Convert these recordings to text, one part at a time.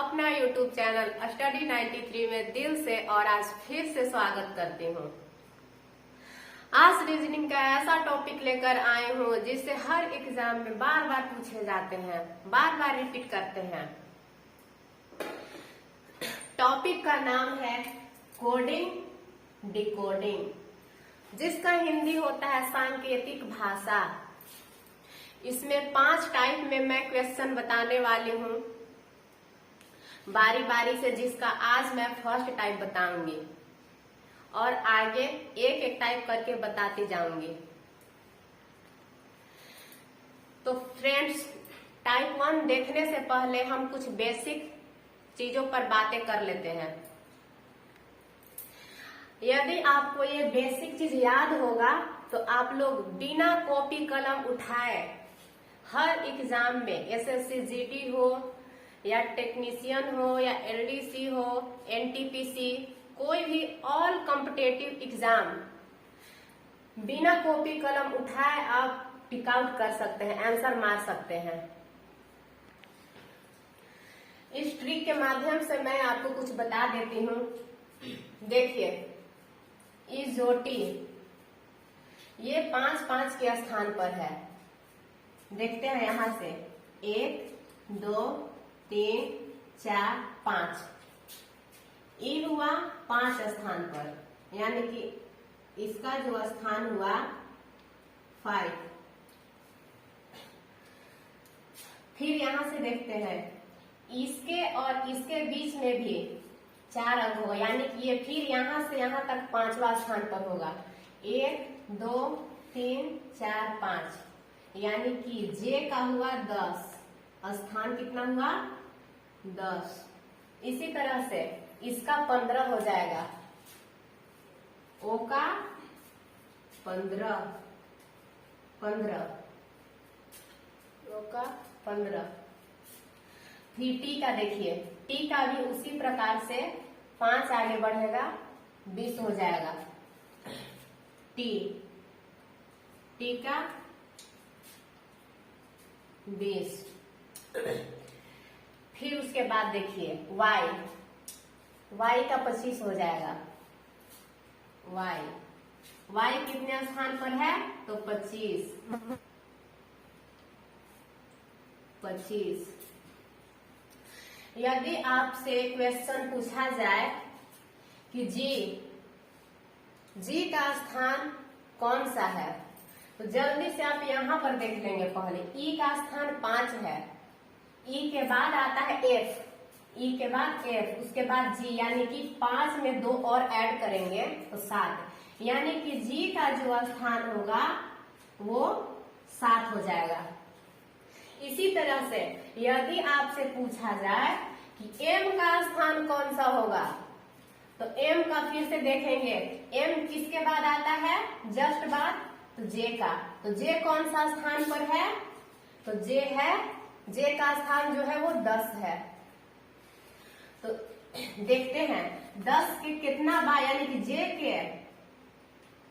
अपना YouTube channel study 93 में दिल से और आज फिर से स्वागत करती हूँ। आज रीजनिंग का ऐसा टॉपिक लेकर आई हूँ जिससे हर एग्जाम में बार बार पूछे जाते हैं, बार बार रिपीट करते हैं। टॉपिक का नाम है कोडिंग डिकोडिंग, जिसका हिंदी होता है सांकेतिक भाषा। इसमें 5 टाइप में मैं क्वेश्चन बताने वाली हूँ बारी बारी से, जिसका आज मैं फर्स्ट टाइप बताऊंगी और आगे एक एक टाइप करके बताती जाऊंगी। तो फ्रेंड्स, टाइप 1 देखने से पहले हम कुछ बेसिक चीजों पर बातें कर लेते हैं। यदि आपको ये बेसिक चीज याद होगा तो आप लोग बिना कॉपी कलम उठाए हर एग्जाम में एसएससी जीडी हो या टेक्नीशियन हो या एलडीसी हो, एनटीपीसी, कोई भी ऑल कॉम्पिटेटिव एग्जाम बिना कॉपी कलम उठाए आप टिक आउट कर सकते हैं, आंसर मार सकते हैं। इस ट्रिक के माध्यम से मैं आपको कुछ बता देती हूँ। देखिए, इजोटी ये 5-5 के स्थान पर है। देखते हैं यहां से 1 2 3 4 5। ई हुआ 5 स्थान पर, यानी कि इसका जो स्थान हुआ 5। फिर यहां से देखते हैं इसके और इसके बीच में भी 4 अंक होगा, यानी कि ये फिर यहां से यहां तक 5वां स्थान पर होगा। 1 2 3 4 5, यानी कि जे का हुआ 10, स्थान कितना हुआ 10। इसी तरह से इसका 15 हो जाएगा, ओ का 15, ओ का 15। फिर टी का देखिए, टी का भी उसी प्रकार से 5 आगे बढ़ेगा, 20 हो जाएगा। टी का 20। फिर उसके बाद देखिए वाई का 25 हो जाएगा। वाई कितने स्थान पर है तो 25। यदि आपसे क्वेश्चन पूछा जाए कि जी का स्थान कौन सा है, तो जल्दी से आप यहाँ पर देख लेंगे। पहले ई का स्थान 5 है, ई के बाद आता है एफ, ई के बाद एफ, उसके बाद जी, यानी कि 5 में 2 और ऐड करेंगे तो 7, यानी कि जी का जो स्थान होगा वो 7 हो जाएगा। इसी तरह से यदि आपसे पूछा जाए कि एम का स्थान कौन सा होगा, तो एम का फिर से देखेंगे, एम किसके बाद आता है, जस्ट बाद, तो जे का। तो जे कौन सा स्थान पर है, तो जे का स्थान जो है वो 10 है। तो देखते हैं 10 के कितना बाद, यानी कि जे के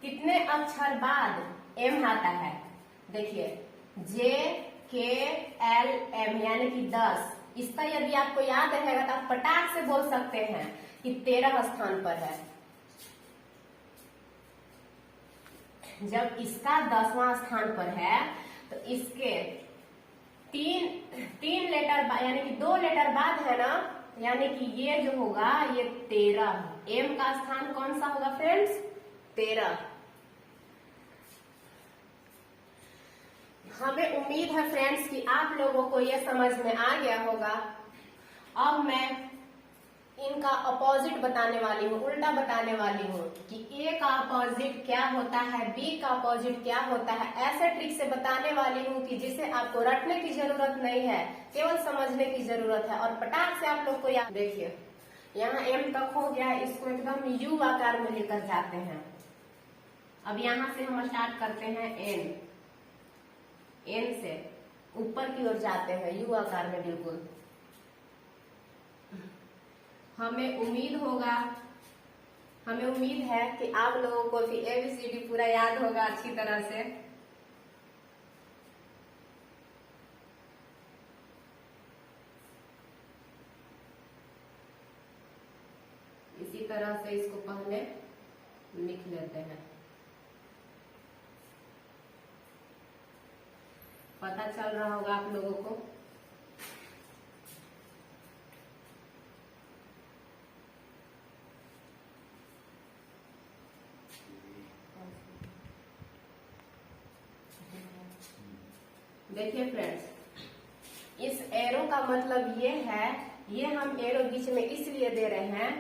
कितने अक्षर बाद एम आता है। देखिए जे के एल एम, यानी कि 10। इसका यदि आपको याद रहेगा तो आप फटाक से बोल सकते हैं कि 13 स्थान पर है। जब इसका 10वां स्थान पर है तो इसके 3 लेटर यानी कि 2 लेटर बाद है ना, यानी कि ये जो होगा ये 13। एम का स्थान कौन सा होगा फ्रेंड्स, 13। हमें उम्मीद है फ्रेंड्स कि आप लोगों को यह समझ में आ गया होगा। अब मैं इनका अपोजिट बताने वाली हूँ, उल्टा बताने वाली हूँ कि ए का अपोजिट क्या होता है, बी का अपोजिट क्या होता है। ऐसे ट्रिक से बताने वाली हूँ कि जिसे आपको रटने की जरूरत नहीं है, केवल समझने की जरूरत है और फटाक से आप लोग को याद। देखिए यहाँ एम तक हो गया, इसको एकदम यू आकार में लेकर जाते हैं। अब यहाँ से हम स्टार्ट करते हैं एन से ऊपर की ओर जाते हैं यू आकार में बिल्कुल। हमें उम्मीद है कि आप लोगों को भी ABCD पूरा याद होगा अच्छी तरह से। तरह से इसको पहले लिख लेते हैं। पता चल रहा होगा आप लोगों को। देखिए फ्रेंड्स, इस एरो का मतलब ये है, ये हम एरो बीच में इसलिए दे रहे हैं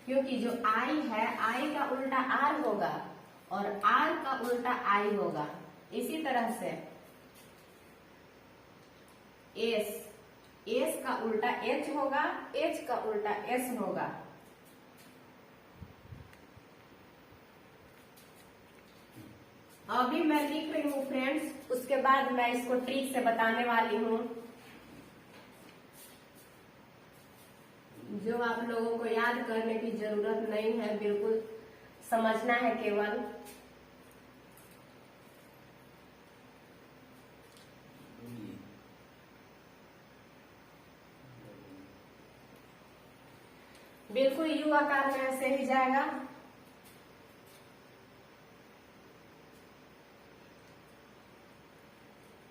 क्योंकि जो आई है, आई का उल्टा आर होगा और आर का उल्टा आई होगा। इसी तरह से एस, एस का उल्टा एच होगा, एच का उल्टा एस होगा। अभी मैं लिख रही हूँ फ्रेंड्स, उसके बाद मैं इसको ट्रिक से बताने वाली हूँ, जो आप लोगों को याद करने की जरूरत नहीं है, बिल्कुल समझना है केवल। बिल्कुल यू आकार में ऐसे ही जाएगा।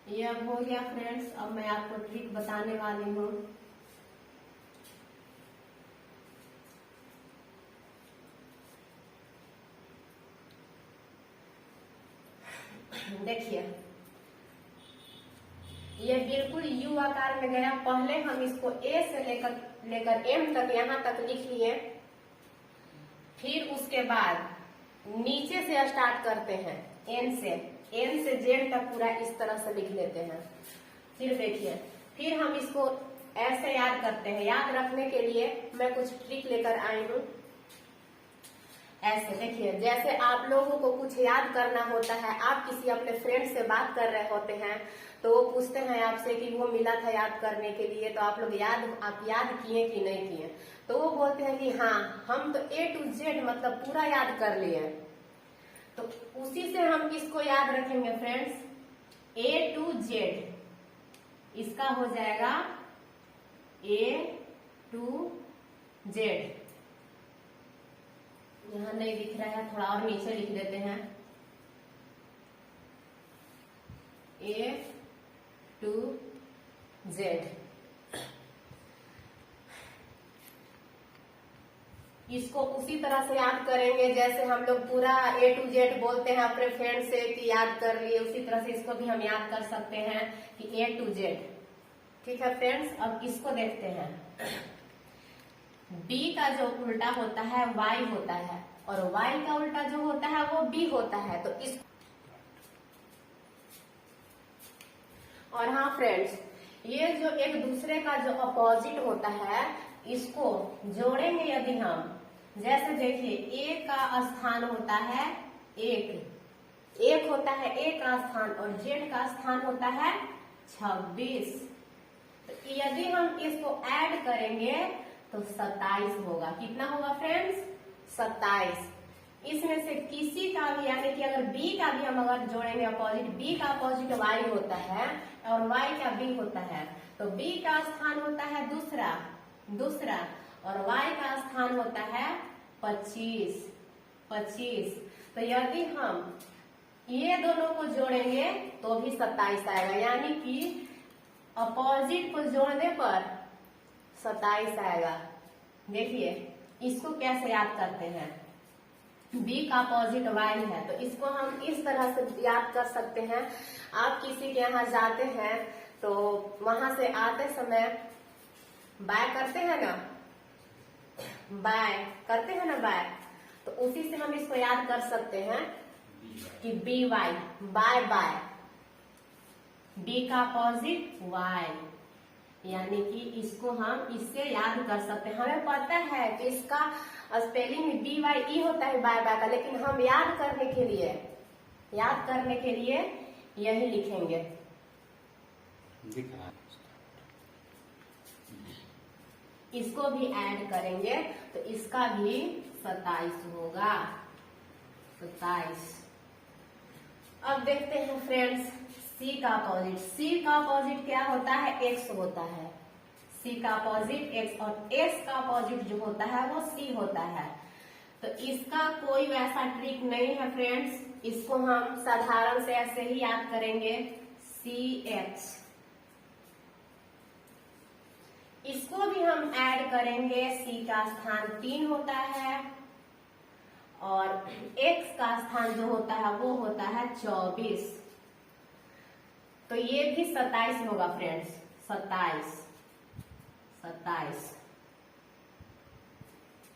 ये अब हो गया फ्रेंड्स। अब मैं आपको ट्रिक बताने वाली हूँ। देखिए, ये बिल्कुल यू आकार में गया। पहले हम इसको ए से लेकर एम तक, यहाँ तक लिख लिए। फिर उसके बाद नीचे से स्टार्ट करते हैं, एन से जेड तक पूरा इस तरह से लिख लेते हैं। फिर देखिए, फिर हम इसको ऐसे याद करते हैं। याद रखने के लिए मैं कुछ ट्रिक लेकर आई हूँ। ऐसे देखिए, जैसे आप लोगों को कुछ याद करना होता है, आप किसी अपने फ्रेंड से बात कर रहे होते हैं तो वो पूछते हैं आपसे कि वो मिला था याद करने के लिए, तो आप लोग आप याद किए कि नहीं किए, तो वो बोलते हैं कि हाँ हम तो ए टू जेड मतलब पूरा याद कर लिए। तो उसी से हम किसको याद रखेंगे फ्रेंड्स, ए टू जेड। इसका हो जाएगा ए टू जेड। यहाँ नहीं दिख रहा है, थोड़ा और नीचे लिख देते हैं, ए टू जेड। इसको उसी तरह से याद करेंगे जैसे हम लोग पूरा ए टू जेड बोलते हैं अपने फ्रेंड से कि याद कर लिए, उसी तरह से इसको भी हम याद कर सकते हैं कि ए टू जेड। ठीक है फ्रेंड्स, अब इसको देखते हैं। बी का जो उल्टा होता है वाई होता है, और वाई का उल्टा जो होता है वो बी होता है। तो इस और हाँ फ्रेंड्स, ये जो एक दूसरे का जो अपोजिट होता है, इसको जोड़ेंगे यदि हम, जैसे देखिए ए का स्थान होता है एक होता है ए का स्थान, और जेड का स्थान होता है 26। तो यदि हम इसको ऐड करेंगे तो 27 होगा। कितना होगा फ्रेंड्स, 27। इसमें से किसी का भी, यानी कि अगर बी का भी हम अगर जोड़ेंगे अपोजिट, बी का अपोजिट वाई होता है और वाई का बी होता है, तो बी का स्थान होता है दूसरा और वाई का स्थान होता है 25। तो यदि हम ये दोनों को जोड़ेंगे तो भी 27 आएगा, यानी कि अपोजिट को जोड़ने पर 27 आएगा। देखिए इसको कैसे याद करते हैं, बी का अपोजिट वाई है, तो इसको हम इस तरह से याद कर सकते हैं। आप किसी के यहाँ जाते हैं तो वहां से आते समय बाय करते हैं ना, बाय, तो उसी से हम इसको याद कर सकते हैं कि बी वाई, बाय, बी का अपोजिट वाई, यानी कि इसको हम इससे याद कर सकते हैं। हमें पता है कि इसका स्पेलिंग बी वाई ई होता है बाय का, लेकिन हम याद करने के लिए यही लिखेंगे। इसको भी ऐड करेंगे तो इसका भी 27 होगा, 27। अब देखते हैं फ्रेंड्स सी का अपोजिट क्या होता है, एक्स होता है। सी का अपोजिट एक्स और एस का अपोजिट जो होता है वो सी होता है। तो इसका कोई वैसा ट्रिक नहीं है फ्रेंड्स, इसको हम साधारण से ऐसे ही याद करेंगे CH। इसको भी हम ऐड करेंगे, C का स्थान 3 होता है और X का स्थान जो होता है वो होता है 24, तो ये भी 27 होगा फ्रेंड्स, 27।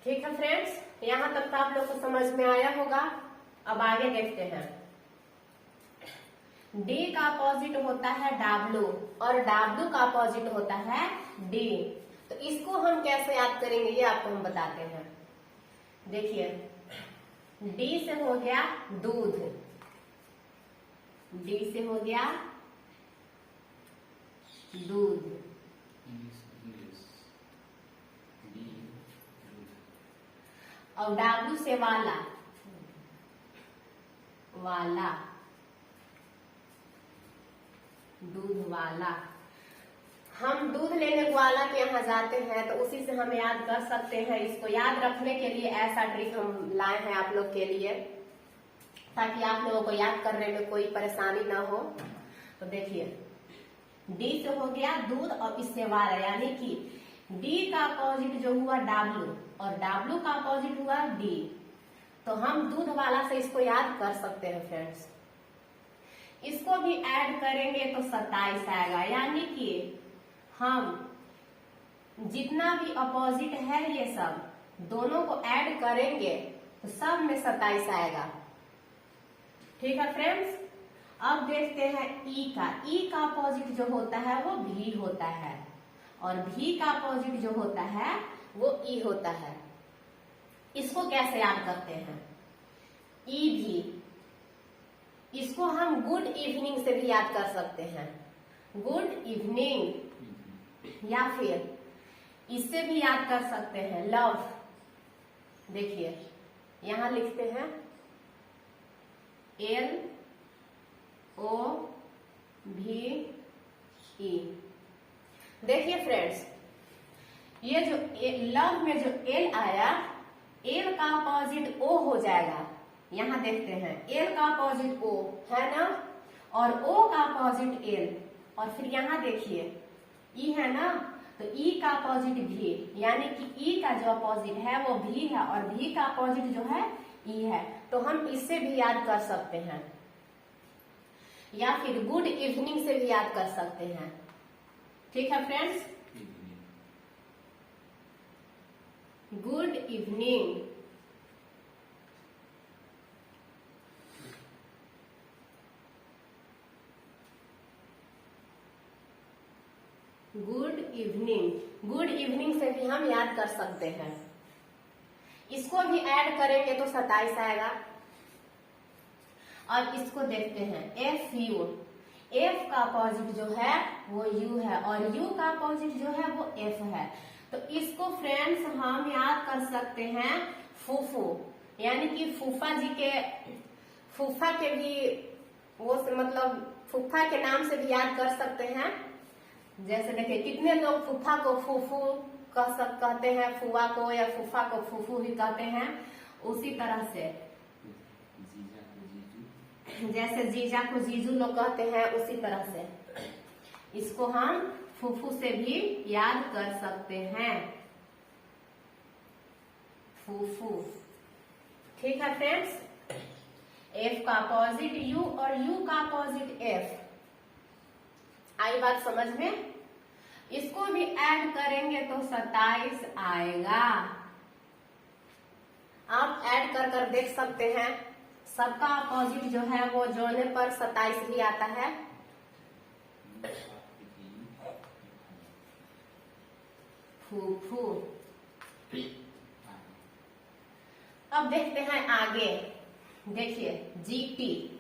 ठीक है फ्रेंड्स, यहाँ तक तो आप लोग को समझ में आया होगा। अब आगे देखते हैं। D का अपोजिट होता है W और W का अपोजिट होता है D। तो इसको हम कैसे याद करेंगे ये आपको हम बताते हैं। देखिए, D से हो गया दूध, D से हो गया दूध, और W से वाला, वाला, दूध वाला। हम दूध लेने ग्वाला के यहाँ जाते हैं तो उसी से हम याद कर सकते हैं। इसको याद रखने के लिए ऐसा ट्रिक हम लाए हैं आप लोग के लिए, ताकि आप लोगों को याद करने में कोई परेशानी ना हो। तो देखिए, D से हो गया दूध और इससे वाला, यानी कि D का अपोजिट जो हुआ W और W का अपोजिट हुआ D। तो हम दूध वाला से इसको याद कर सकते हैं फ्रेंड्स। इसको भी ऐड करेंगे तो 27 आएगा, यानी कि हम जितना भी अपोजिट है ये सब दोनों को ऐड करेंगे तो सब में 27 आएगा। ठीक है फ्रेंड्स, अब देखते हैं E का। E का अपोजिट जो होता है वो V होता है और V का अपोजिट जो होता है वो E होता है। इसको कैसे याद करते हैं? EV, इसको हम गुड इवनिंग से भी याद कर सकते हैं, गुड इवनिंग, या फिर इससे भी याद कर सकते हैं लव। देखिए, यहां लिखते हैं LOVE। देखिए फ्रेंड्स, ये जो लव में जो L आया, L का अपोजिट O हो जाएगा। यहां देखते हैं L का अपोजिट O है ना, और O का अपोजिट L, और फिर यहां देखिए E है ना, तो E का अपोजिट V, यानी कि E का जो अपोजिट है वो V है और V का अपोजिट जो है E है। तो हम इससे भी याद कर सकते हैं, या फिर गुड इवनिंग से भी याद कर सकते हैं। ठीक है friends, good evening. Good evening, good evening से भी हम याद कर सकते हैं। इसको भी ऐड करेंगे तो 27 आएगा। और इसको देखते हैं FU, F का अपोजिट जो है वो U है और U का अपोजिट जो है वो F है। तो इसको फ्रेंड्स हम याद कर सकते हैं फूफू, यानी कि फूफा जी के, फूफा के भी वो मतलब फूफा के नाम से भी याद कर सकते हैं। जैसे देखिए, कितने लोग फूफा को फूफू कहते हैं, फुआ को या फूफा को फूफू भी कहते हैं। उसी तरह से जैसे जीजा को जीजू लोग कहते हैं, उसी तरह से इसको हम फूफू से भी याद कर सकते हैं, फूफू। ठीक है फ्रेंड्स, F का अपोजिट U और U का अपोजिट F। आई बात समझ में? इसको भी ऐड करेंगे तो 27 आएगा। आप ऐड कर कर देख सकते हैं, सबका अपोजिट जो है वो जोड़ने पर 27 भी आता है। फूफू। अब देखते हैं आगे। देखिए, GT,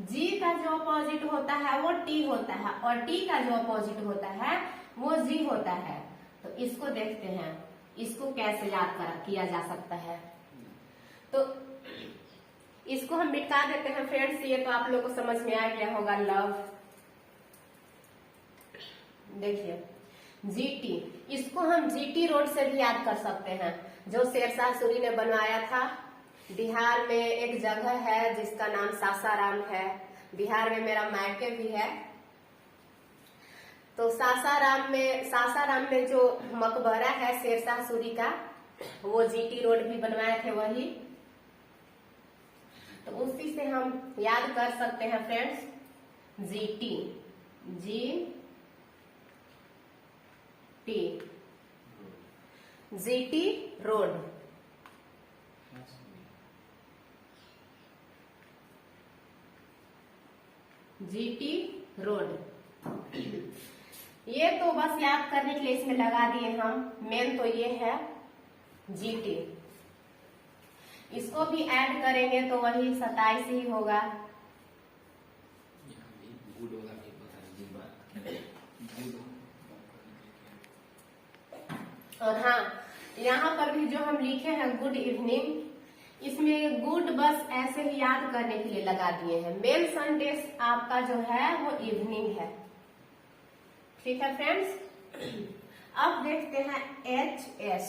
G का जो अपोजिट होता है वो T होता है और T का जो अपोजिट होता है वो G होता है। तो इसको देखते हैं, इसको कैसे याद किया जा सकता है। तो इसको हम मिटा देते हैं फ्रेंड्स, ये तो आप लोग को समझ में आ गया होगा, लव। देखिए, जीटी, इसको हम जीटी रोड से भी याद कर सकते हैं, जो शेरशाह सूरी ने बनवाया था। बिहार में एक जगह है जिसका नाम सासाराम है, बिहार में मेरा मायके भी है। तो सासाराम में जो मकबरा है शेरशाह सूरी का, वो जीटी रोड भी बनवाए थे वही। तो उसी से हम याद कर सकते हैं friends, GT, GT road. GT road, ये तो बस याद करने के लिए इसमें लगा दिए हम, मेन तो ये है जीटी। इसको भी ऐड करेंगे तो वही 27 ही होगा। और हाँ, यहाँ पर भी जो हम लिखे हैं गुड इवनिंग, इसमें गुड बस ऐसे ही याद करने के लिए लगा दिए हैं। मेन सेंटेंस आपका जो है वो इवनिंग है। ठीक है फ्रेंड्स। अब देखते हैं HS।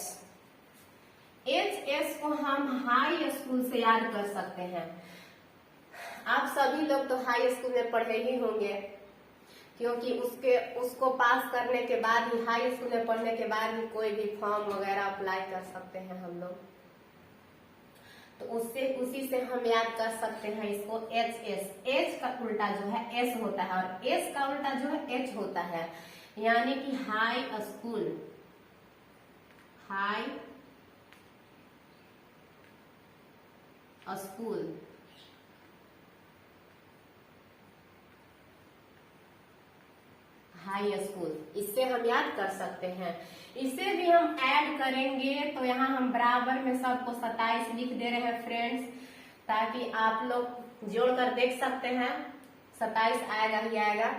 HS को हम हाई स्कूल से याद कर सकते हैं। आप सभी लोग तो हाई स्कूल में पढ़े ही होंगे, क्योंकि उसको पास करने के बाद ही, हाई स्कूल में पढ़ने के बाद ही कोई भी फॉर्म वगैरह अप्लाई कर सकते हैं हम लोग। तो उसी से हम याद कर सकते हैं इसको HS। H का उल्टा जो है S होता है, और S का उल्टा जो है H होता है, यानी कि high school. High school, high school, इससे हम याद कर सकते हैं। इसे भी हम ऐड करेंगे तो यहाँ हम बराबर में सबको 27 लिख दे रहे हैं फ्रेंड्स, ताकि आप लोग जोड़कर देख सकते हैं, 27 आएगा ही आएगा।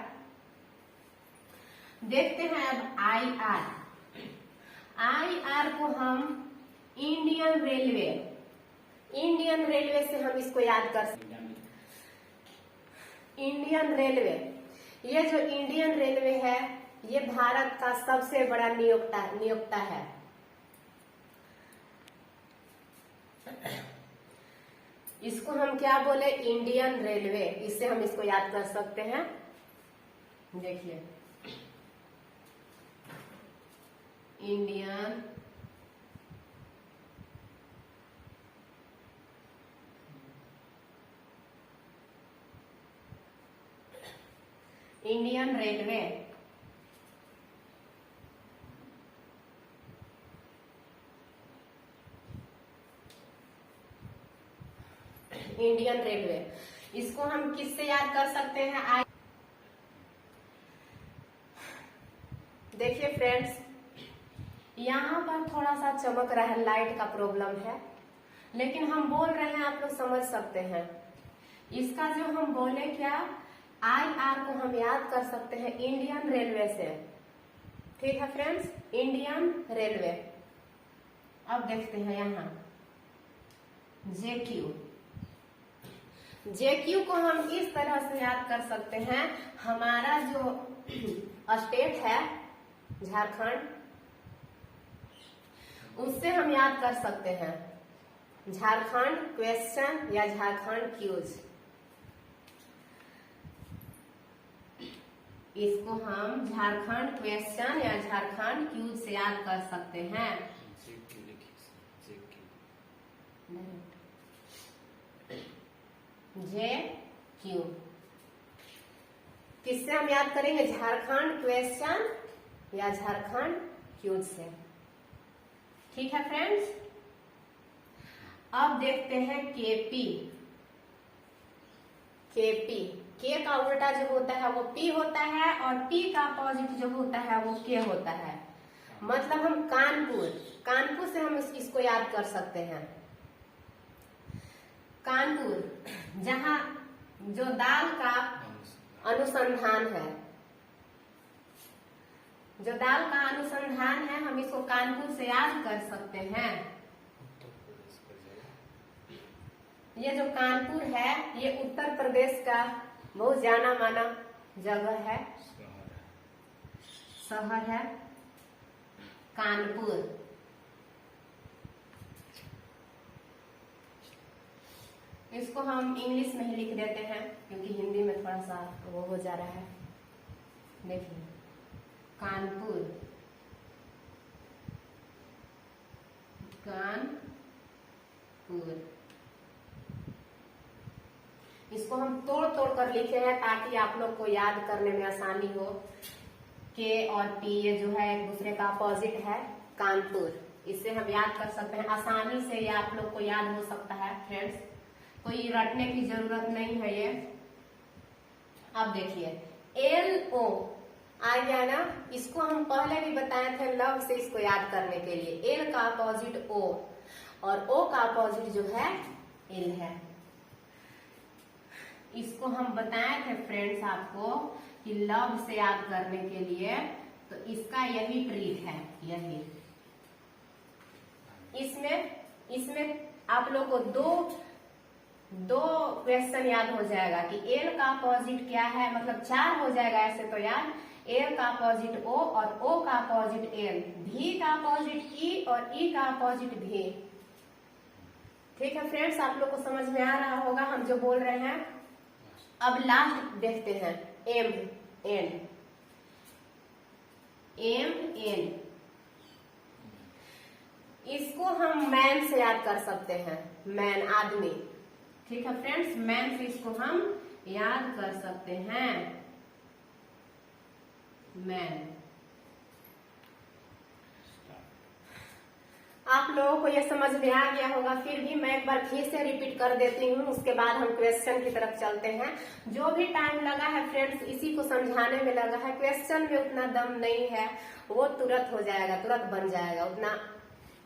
देखते हैं अब IR को हम इंडियन रेलवे से हम इसको याद कर सकते हैं। इंडियन रेलवे, ये जो इंडियन रेलवे है ये भारत का सबसे बड़ा नियोक्ता है। इसको हम क्या बोले, इंडियन रेलवे, इससे हम इसको याद कर सकते हैं। देखिए, इंडियन रेलवे, इंडियन रेलवे, इसको हम किससे याद कर सकते हैं? देखिए फ्रेंड्स, यहाँ पर थोड़ा सा चमक रहा है, लाइट का प्रॉब्लम है, लेकिन हम बोल रहे हैं, आप लोग समझ सकते हैं। इसका जो हम बोले क्या, IR को हम याद कर सकते हैं इंडियन रेलवे से। ठीक है फ्रेंड्स, इंडियन रेलवे। अब देखते हैं यहाँ JQ को हम इस तरह से याद कर सकते हैं, हमारा जो स्टेट है झारखंड, उससे हम याद कर सकते हैं झारखंड क्वेश्चन या झारखंड क्यूज। इसको हम झारखंड क्वेश्चन या झारखंड क्यूज से याद कर सकते हैं। JQ किससे हम याद करेंगे, झारखंड क्वेश्चन या झारखंड क्यूज से। ठीक है फ्रेंड्स। अब देखते हैं KP। K का उल्टा जो होता है वो P होता है, और P का अपोजिट जो होता है वो K होता है। मतलब हम कानपुर से हम इसको याद कर सकते हैं। कानपुर, जहाँ जो दाल का अनुसंधान है, हम इसको कानपुर से याद कर सकते हैं। ये जो कानपुर है ये उत्तर प्रदेश का बहुत जाना माना जगह है, शहर है। कानपुर। इसको हम इंग्लिश में ही लिख देते हैं क्योंकि हिंदी में थोड़ा सा वो हो जा रहा है। देखिए कानपुर, कानपुर। इसको हम तोड़ तोड़ कर लिखे हैं ताकि आप लोग को याद करने में आसानी हो। के और पी ये जो है एक दूसरे का अपोजिट है, कानपुर। इससे हम याद कर सकते हैं आसानी से, ये आप लोग को याद हो सकता है फ्रेंड्स, कोई रटने की जरूरत नहीं है ये। अब देखिए एल ओ आ गया ना, इसको हम पहले भी बताए थे लव से इसको याद करने के लिए। एल का अपोजिट ओ और ओ का अपोजिट जो है एल है। इसको हम बताए थे फ्रेंड्स आपको कि लव से याद करने के लिए, तो इसका यही ट्रिक है। यही इसमें आप लोग को दो क्वेश्चन याद हो जाएगा कि एल का अपोजिट क्या है, मतलब 4 हो जाएगा ऐसे तो याद। एल का अपोजिट ओ और ओ का अपोजिट एल, भी का अपोजिट ई और ई का अपोजिट भी। ठीक है फ्रेंड्स, आप लोग को समझ में आ रहा होगा हम जो बोल रहे हैं। अब लास्ट देखते हैं एम एन। एम एन इसको हम मैन से याद कर सकते हैं, मैन आदमी। ठीक है फ्रेंड्स, मैन से इसको हम याद कर सकते हैं, मैन। आप लोगों को ये समझ में आ गया होगा, फिर भी मैं एक बार फिर से रिपीट कर देती हूँ, उसके बाद हम क्वेश्चन की तरफ चलते हैं। जो भी टाइम लगा है फ्रेंड्स इसी को समझाने में लगा है, क्वेश्चन में उतना दम नहीं है, वो तुरंत हो जाएगा, तुरंत बन जाएगा, उतना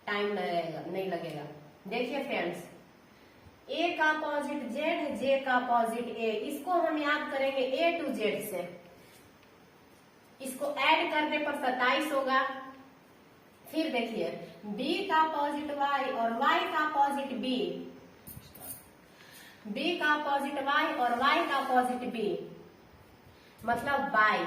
टाइम नहीं लगेगा। देखिए फ्रेंड्स, ए का अपोजिट जेड, जे का अपोजिट ए, इसको हम याद करेंगे ए टू जेड से। इसको ऐड करने पर 27 होगा। फिर देखिए बी का अपोजिट वाई और वाई का अपोजिट बी, बी का अपोजिट वाई और वाई का अपोजिट बी, मतलब बाई।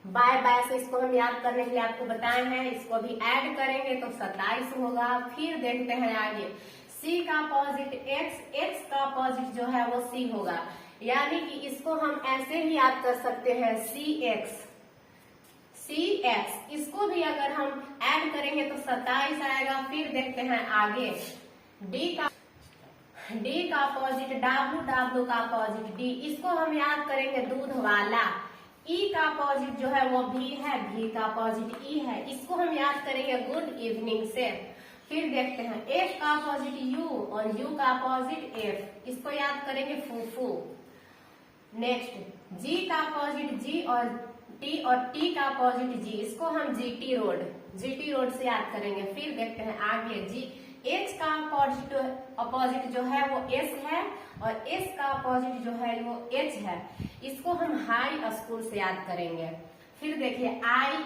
बाय बाय से इसको हम याद करने के लिए आपको बताए हैं, इसको भी ऐड करेंगे तो 27 होगा। फिर देखते हैं आगे, सी का अपोजिट एक्स, एक्स का अपोजिट जो है वो सी होगा, यानी कि इसको हम ऐसे ही याद कर सकते हैं सी एक्स, सी एक्स। इसको भी अगर हम ऐड करेंगे तो 27 आएगा। फिर देखते हैं आगे, डी का अपोजिट डब्लू, डब्लू का अपोजिट डी, इसको हम याद करेंगे दूध वाला। ई का अपोजिट जो है वो भी है, भी का अपोजिट ई है, इसको हम याद करेंगे गुड इवनिंग से। फिर देखते हैं एफ का अपोजिट यू और यू का अपोजिट एफ, इसको याद करेंगे फूफू। नेक्स्ट जी का अपोजिट जी और टी का अपोजिट जी, इसको हम जीटी रोड से याद करेंगे। फिर देखते हैं आगे जी, एच का अपोजिट जो है वो एस है और एस का अपोजिट जो है वो एच है, इसको हम हाई स्कूल से याद करेंगे। फिर देखिए आई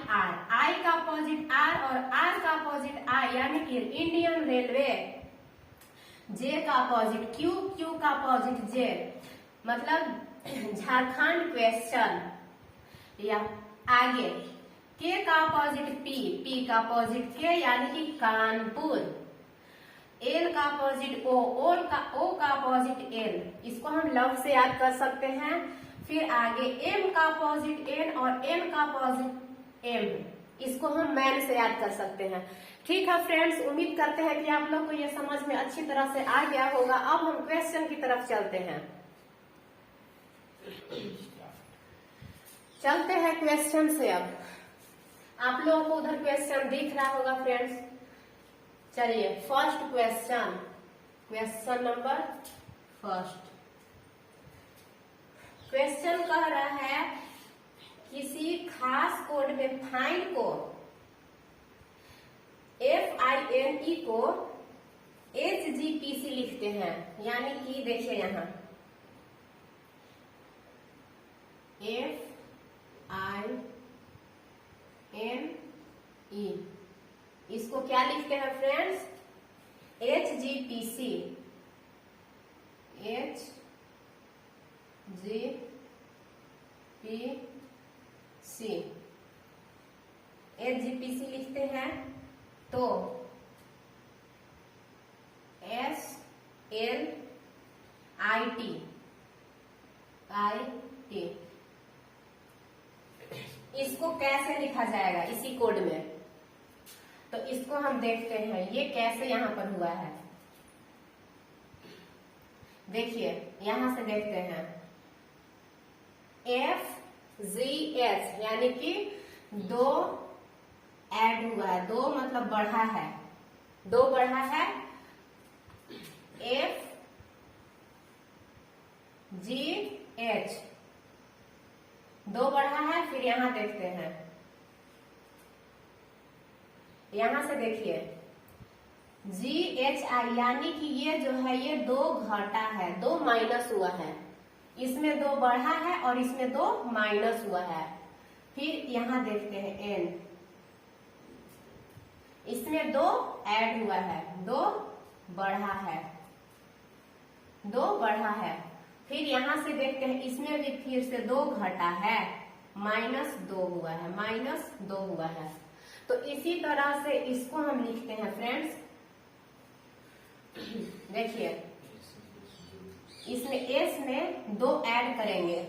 का अपोजिट आर और आर का अपोजिट आई, यानी कि इंडियन रेलवे। जे का अपोजिट क्यू, क्यू का अपोजिट जे, मतलब झारखंड क्वेश्चन। या आगे के का अपोजिट पी, पी का अपोजिट के, यानी कि कानपुर। एल का अपोजिट ओ, ओ का अपोजिट एल, इसको हम लव से याद कर सकते हैं। फिर आगे एम का अपोजिट एन और एन का अपोजिट एम, इसको हम मैन से याद कर सकते हैं। ठीक है फ्रेंड्स, उम्मीद करते हैं कि आप लोग को ये समझ में अच्छी तरह से आ गया होगा। अब हम क्वेश्चन की तरफ चलते हैं। क्वेश्चन से। अब आप लोगों को उधर क्वेश्चन दिख रहा होगा फ्रेंड्स। चलिए first question, question number first. Question कह रहा है किसी खास कोड में फाइंड को FINE को HGPC लिखते हैं, यानी कि देखिए यहाँ FINE, इसको क्या लिखते हैं फ्रेंड्स? HGPC, HGPC लिखते हैं। तो SLIT इसको कैसे लिखा जाएगा इसी कोड में? तो इसको हम देखते हैं ये कैसे यहां पर हुआ है। देखिए यहां से देखते हैं FGH यानी कि 2 ऐड हुआ है, 2 मतलब बढ़ा है, 2 बढ़ा है, FGH 2 बढ़ा है। फिर यहां देखते हैं, यहां से देखिए GHI यानी कि ये जो है ये 2 घटा है, 2 माइनस हुआ है, इसमें 2 बढ़ा है और इसमें 2 माइनस हुआ है। फिर यहां देखते हैं N, इसमें 2 ऐड हुआ है, 2 बढ़ा है, 2 बढ़ा है। फिर यहां से देखते हैं इसमें भी फिर से 2 घटा है, -2 हुआ है, -2 हुआ है। तो इसी तरह से इसको हम लिखते हैं फ्रेंड्स। देखिए इसमें S में 2 ऐड करेंगे,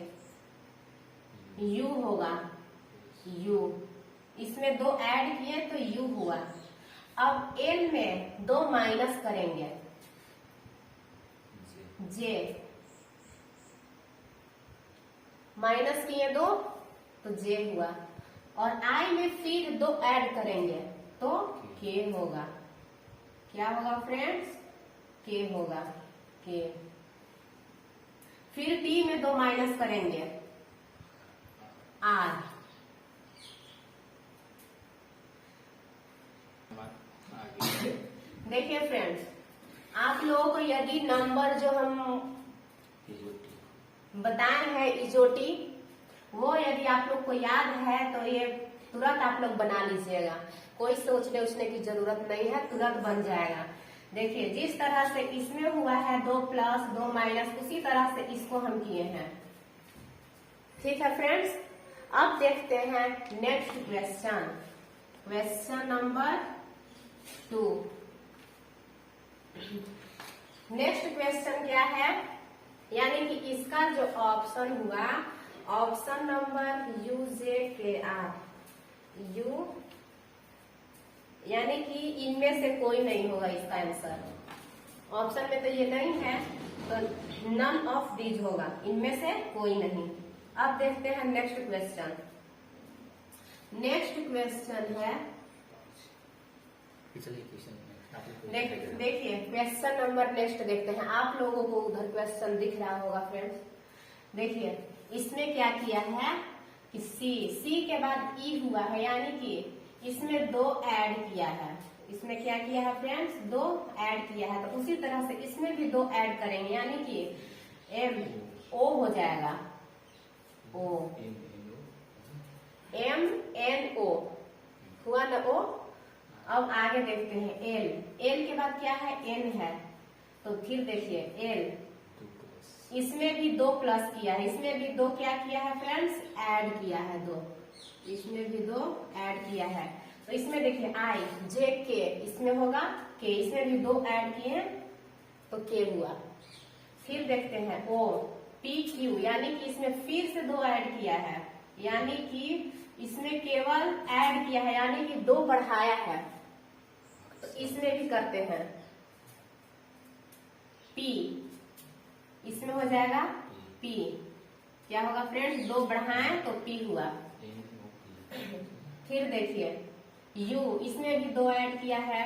U होगा, U इसमें 2 ऐड किए तो U हुआ। अब L में 2 माइनस करेंगे, J माइनस किए 2 तो J हुआ। और I में फिर 2 ऐड करेंगे तो K होगा। क्या होगा फ्रेंड्स? K होगा, K। फिर T में 2 माइनस करेंगे, R। देखिए फ्रेंड्स, आप लोगों को यदि नंबर जो हम बताए हैं इजोटी, वो यदि आप लोग को याद है तो ये तुरंत आप लोग बना लीजिएगा, कोई सोचने उछने की जरूरत नहीं है, तुरंत बन जाएगा। देखिए जिस तरह से इसमें हुआ है 2 प्लस 2 माइनस, उसी तरह से इसको हम किए हैं। ठीक है फ्रेंड्स, अब देखते हैं next question, question number 2। Next question क्या है, यानी कि इसका जो ऑप्शन हुआ, ऑप्शन नंबर UJKR, U यानी कि इनमें से कोई नहीं होगा इसका आंसर। ऑप्शन में तो ये नहीं है तो नन ऑफ दीज होगा, इनमें से कोई नहीं। अब देखते हैं नेक्स्ट क्वेश्चन। नेक्स्ट क्वेश्चन है, देखिए क्वेश्चन नंबर नेक्स्ट देखते हैं। आप लोगों को उधर क्वेश्चन दिख रहा होगा फ्रेंड्स। देखिए इसमें क्या किया है कि C के बाद E हुआ है, यानी कि इसमें 2 ऐड किया है। इसमें क्या किया है फ्रेंड्स? 2 ऐड किया है। तो उसी तरह से इसमें भी 2 ऐड करेंगे, यानी कि MO हो जाएगा, O MNO हुआ ना O। अब आगे देखते हैं L के बाद क्या है? N है। तो फिर देखिए L, इसमें भी 2 प्लस किया है, इसमें भी 2 क्या किया है फ्रेंड्स? ऐड किया है 2, इसमें भी 2 ऐड किया है। तो इसमें देखिए IJK, इसमें होगा K, इसमें भी 2 ऐड किए तो K हुआ। फिर देखते हैं OPQ, यानी कि इसमें फिर से 2 ऐड किया है, यानी कि इसमें केवल ऐड किया है, यानी कि 2 बढ़ाया है। तो इसमें भी करते हैं P, इसमें हो जाएगा P। क्या होगा फ्रेंड्स? 2 बढ़ाएं तो P हुआ। फिर देखिए U, इसमें भी 2 ऐड किया है,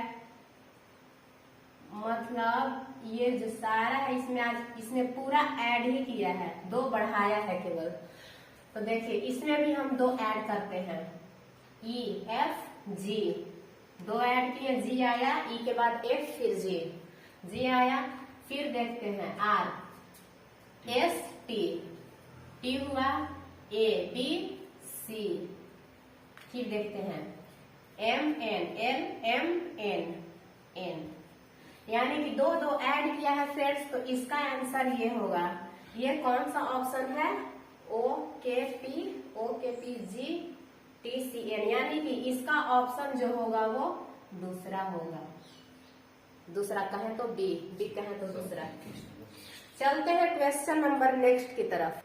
मतलब ये जो सारा है इसमें आज इसमें पूरा ऐड ही किया है, 2 बढ़ाया है केवल। तो देखिए इसमें भी हम 2 ऐड करते हैं, EFG 2 ऐड किए, G आया, E के बाद F फिर G आया। फिर देखते हैं RST, T हुआ, ABC। फिर देखते हैं MN, यानी कि 2 ऐड किया है फ्रेंड्स। तो इसका आंसर ये होगा। ये कौन सा ऑप्शन है? OKPGTCN, यानी कि इसका ऑप्शन जो होगा वो दूसरा होगा, दूसरा कहें तो बी, बी कहें तो दूसरा। चलते हैं क्वेश्चन नंबर नेक्स्ट की तरफ।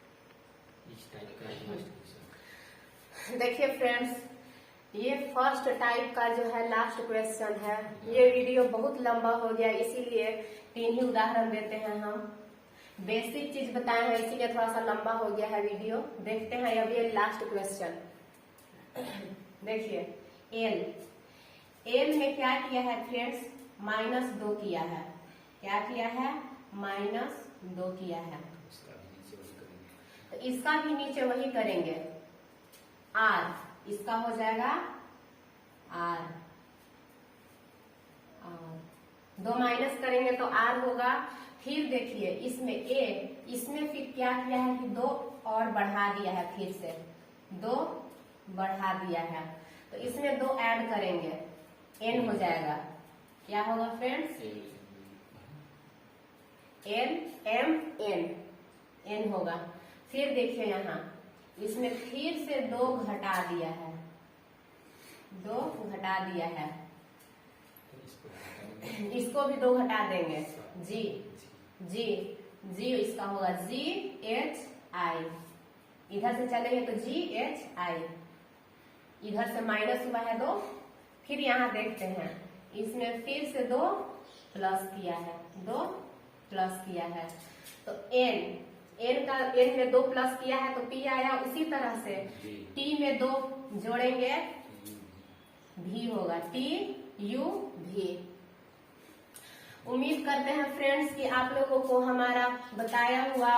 देखिए फ्रेंड्स, ये फर्स्ट टाइप का जो है लास्ट क्वेश्चन है। ये वीडियो बहुत लंबा हो गया, इसीलिए 3 ही उदाहरण देते हैं हम। बेसिक चीज बताए हैं, इसीलिए थोड़ा सा लंबा हो गया है वीडियो। देखते हैं अब ये लास्ट क्वेश्चन। देखिए एल में क्या किया है फ्रेंड्स, -2 किया है। क्या किया है, -2 किया है। तो इसका भी नीचे वही करेंगे, आर, इसका हो जाएगा आर, 2 माइनस करेंगे तो आर होगा। फिर देखिए इसमें ए, इसमें फिर क्या किया है कि 2 और बढ़ा दिया है, फिर से 2 बढ़ा दिया है। तो इसमें 2 ऐड करेंगे, एन हो जाएगा। क्या होगा friends, N M N, N होगा। फिर देखिए यहाँ इसमें फिर से 2 घटा दिया है, 2 घटा दिया है। इसको भी 2 घटा देंगे, जी जी जी, इसका होगा GHI। इधर से चलेंगे तो GHI, इधर से माइनस हुआ है 2। फिर यहाँ देखते हैं इसमें फिर से 2 प्लस किया है, 2 प्लस किया है। तो एन में 2 प्लस किया है तो पी आया। उसी तरह से टी में 2 जोड़ेंगे, भी होगा, TUV। उम्मीद करते हैं फ्रेंड्स कि आप लोगों को हमारा बताया हुआ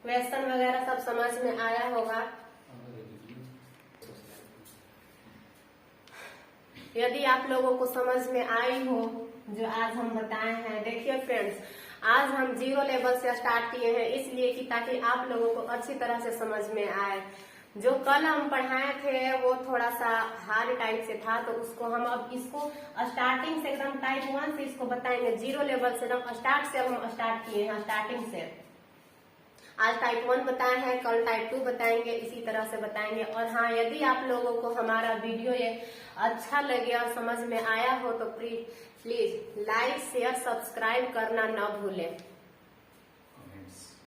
क्वेश्चन वगैरह सब समझ में आया होगा। यदि आप लोगों को समझ में आई हो जो आज हम बताए हैं। देखिए फ्रेंड्स, आज हम 0 लेवल से स्टार्ट किए हैं, इसलिए कि ताकि आप लोगों को अच्छी तरह से समझ में आए। जो कल हम पढ़ाए थे वो थोड़ा सा हार्ड टाइप से था, तो उसको हम अब इसको स्टार्टिंग से एकदम टाइप 1 से इसको बताएंगे। 0 लेवल से एकदम स्टार्ट से अब हम स्टार्ट किए हैं, स्टार्टिंग से। आज टाइप 1 बताए हैं, कल टाइप 2 बताएंगे, इसी तरह से बताएंगे। और हाँ, यदि आप लोगों को हमारा वीडियो ये अच्छा लगे और समझ में आया हो तो प्लीज लाइक शेयर सब्सक्राइब करना न भूलें।